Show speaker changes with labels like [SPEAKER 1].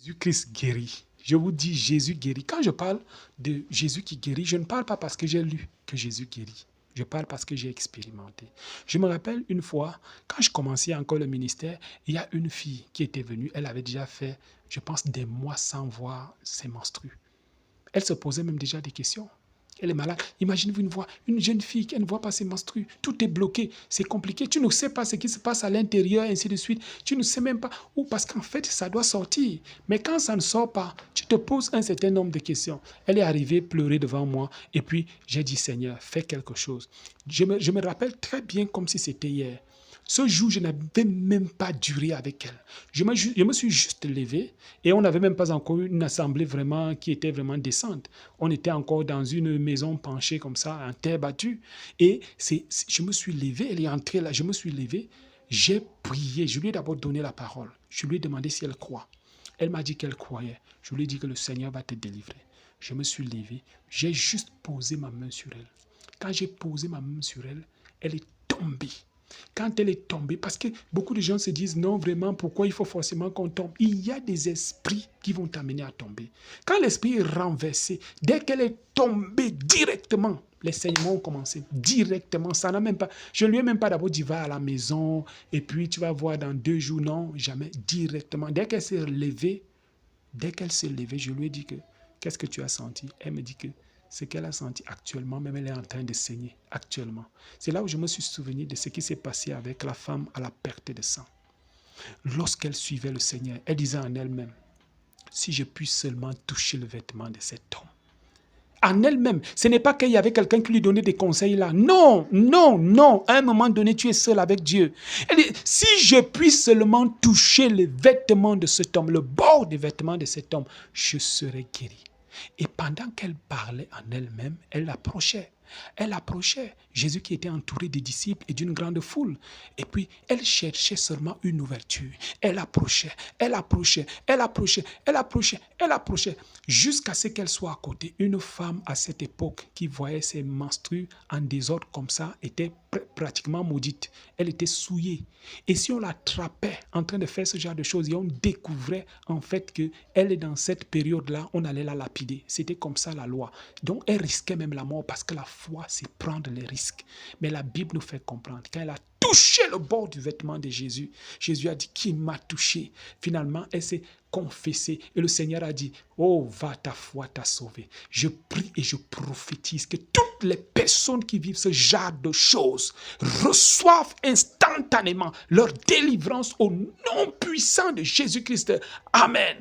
[SPEAKER 1] Jésus-Christ guérit. Je vous dis, Jésus guérit. Quand je parle de Jésus qui guérit, je ne parle pas parce que j'ai lu que Jésus guérit. Je parle parce que j'ai expérimenté. Je me rappelle une fois, quand je commençais encore le ministère, il y a une fille qui était venue. Elle avait déjà fait, je pense, des mois sans voir ses menstrues. Elle se posait même déjà des questions. Elle est malade. Imaginez-vous une jeune fille qui ne voit pas ses menstrues. Tout est bloqué. C'est compliqué. Tu ne sais pas ce qui se passe à l'intérieur, ainsi de suite. Tu ne sais même pas où, parce qu'en fait, ça doit sortir. Mais quand ça ne sort pas, tu te poses un certain nombre de questions. Elle est arrivée pleurer devant moi. Et puis, j'ai dit, Seigneur, fais quelque chose. Je me rappelle très bien comme si c'était hier. Ce jour, je n'avais même pas duré avec elle. Je me suis juste levé et on n'avait même pas encore une assemblée vraiment qui était vraiment décente. On était encore dans une maison penchée comme ça, en terre battue. Et je me suis levé, elle est entrée là, je me suis levé, j'ai prié. Je lui ai d'abord donné la parole. Je lui ai demandé si elle croit. Elle m'a dit qu'elle croyait. Je lui ai dit que le Seigneur va te délivrer. Je me suis levé, j'ai juste posé ma main sur elle. Quand j'ai posé ma main sur elle, elle est tombée. Quand elle est tombée, parce que beaucoup de gens se disent non, vraiment, pourquoi il faut forcément qu'on tombe? Il y a des esprits qui vont t'amener à tomber. Quand l'esprit est renversé, dès qu'elle est tombée directement, les saignements ont commencé directement. Ça n'a même pas. Je ne lui ai même pas d'abord dit va à la maison et puis tu vas voir dans 2 jours. Non, jamais. Directement. Dès qu'elle s'est levée, je lui ai dit que qu'est-ce que tu as senti? Elle me dit que ce qu'elle a senti actuellement, même elle est en train de saigner actuellement. C'est là où je me suis souvenu de ce qui s'est passé avec la femme à la perte de sang. Lorsqu'elle suivait le Seigneur, elle disait en elle-même, si je puis seulement toucher le vêtement de cet homme. En elle-même, ce n'est pas qu'il y avait quelqu'un qui lui donnait des conseils là. Non, non, non. À un moment donné, tu es seul avec Dieu. Elle dit, si je puis seulement toucher les vêtements de cet homme, le bord des vêtements de cet homme, je serai guéri. Et pendant qu'elle parlait en elle-même, elle approchait. Elle approchait Jésus qui était entouré des disciples et d'une grande foule. Et puis, elle cherchait seulement une ouverture. Elle approchait, elle approchait, elle approchait, elle approchait, elle approchait, jusqu'à ce qu'elle soit à côté. Une femme à cette époque qui voyait ses menstrues en désordre comme ça était pratiquement maudite. Elle était souillée. Et si on l'attrapait en train de faire ce genre de choses, et on découvrait en fait qu'elle est dans cette période-là, on allait la lapider. C'était comme ça la loi. Donc, elle risquait même la mort parce que la foi, c'est prendre les risques. Mais la Bible nous fait comprendre. Quand elle a touché le bord du vêtement de Jésus, Jésus a dit, qui m'a touché? Finalement, elle s'est confessée. Et le Seigneur a dit, oh, va, ta foi t'a sauvé. Je prie et je prophétise que toutes les personnes qui vivent ce genre de choses reçoivent instantanément leur délivrance au nom puissant de Jésus-Christ. Amen.